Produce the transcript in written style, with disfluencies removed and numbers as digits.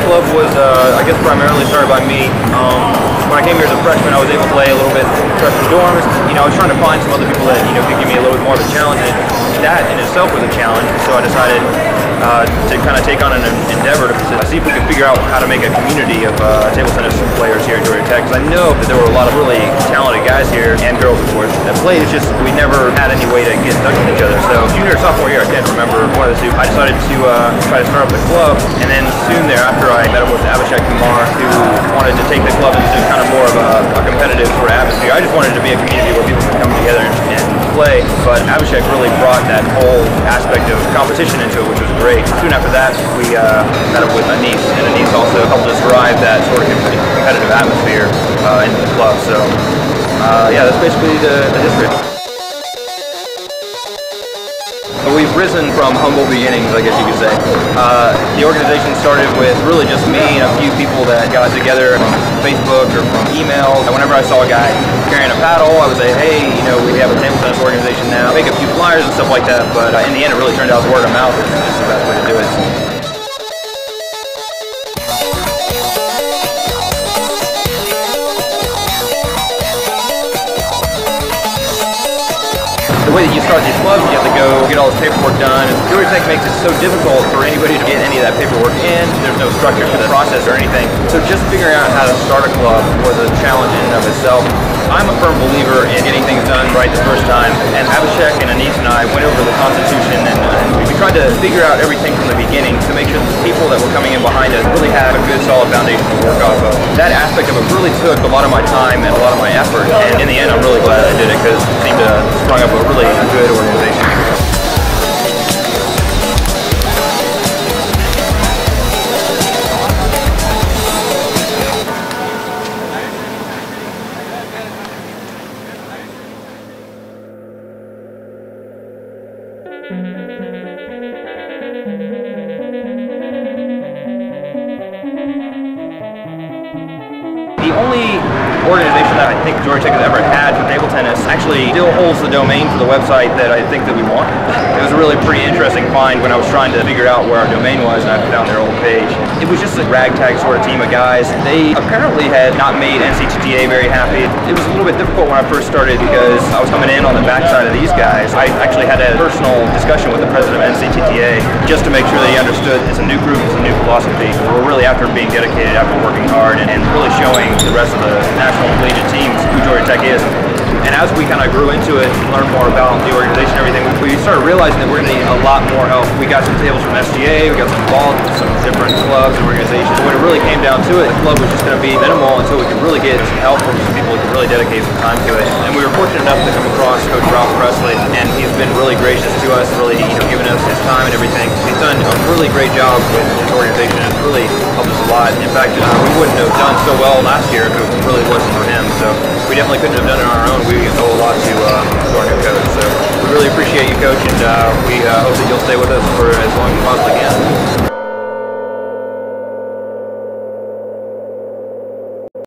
club was, I guess, primarily started by me. When I came here as a freshman, I was able to play a little bit freshman dorms. You know, I was trying to find some other people that, you know, could give me a little bit more of a challenge, and that in itself was a challenge. So I decided to kind of take on an endeavor to see if we could figure out how to make a community of table tennis players here at Georgia Tech. Because I know that there were a lot of really talented guys here, and girls of course, that played. It's just we never had any way to get in touch with each other. So junior or sophomore year, I can't remember one of the two, I decided to try to start up the club, and then soon thereafter I met up with Abhishek Kumar, who wanted to take the club into kind of more of a competitive sort of atmosphere. I just wanted it to be a community where people could come together and play, but Abhishek really brought that whole aspect of competition into it, which was great. Soon after that, we met up with Anis, and Anis also helped us drive that sort of competitive atmosphere into the club. So yeah, that's basically the history. We've risen from humble beginnings, I guess you could say. The organization started with really just me and a few people that got together from Facebook or from emails. And whenever I saw a guy carrying a paddle, I would say, hey, you know, we have a table tennis organization now. Make a few flyers and stuff like that, but in the end it really turned out word of mouth is the best way to do it. The way that you start these clubs, you have to go get all this paperwork done. And Georgia Tech makes it so difficult for anybody to get any of that paperwork in. There's no structure to the process or anything. So just figuring out how to start a club was a challenge in and of itself. I'm a firm believer in getting things done right the first time. And Abhishek and Anis and I went over the Constitution, and we tried to figure out everything from the beginning to make sure that the people that were coming in behind us really had a good solid foundation to work off of. That aspect of it really took a lot of my time and a lot of my effort. And in the end, I'm really glad I did it, because it seemed to sprung up a really good organization. The only organization that I think Georgia Tech has ever had for table tennis actually still holds the domain for the website that I think that we want. It was a really pretty interesting find when I was trying to figure out where our domain was, and I found their old page. It was just a ragtag sort of team of guys. They apparently had not made NCTTA very happy. It was a little bit difficult when I first started because I was coming in on the backside of these guys. I actually had a personal discussion with the president of NCTTA just to make sure that he understood it's a new group, it's a new philosophy. We're really after being dedicated, after working hard, and really showing the rest of the national collegiate teams who Georgia Tech is. And as we kind of grew into it and learned more about the organization and everything, we started realizing that we're going to need a lot more help. We got some tables from SGA, we got some involved with some different clubs and organizations. When it really came down to it, the club was just going to be minimal until we could really get some help from some people who could really dedicate some time to it. And we were fortunate enough to come across Coach Ralph Presley, and he's been really gracious to us, really, you know, giving us his time and everything. He's done a really great job with his organization, and it's really helped us a lot. In fact, we wouldn't have done so well last year if it really wasn't for him. So we definitely couldn't have done it on our own. We owe a lot to our new coach. So we really appreciate you, Coach, and we hope that you'll stay with us for as long as you possibly can.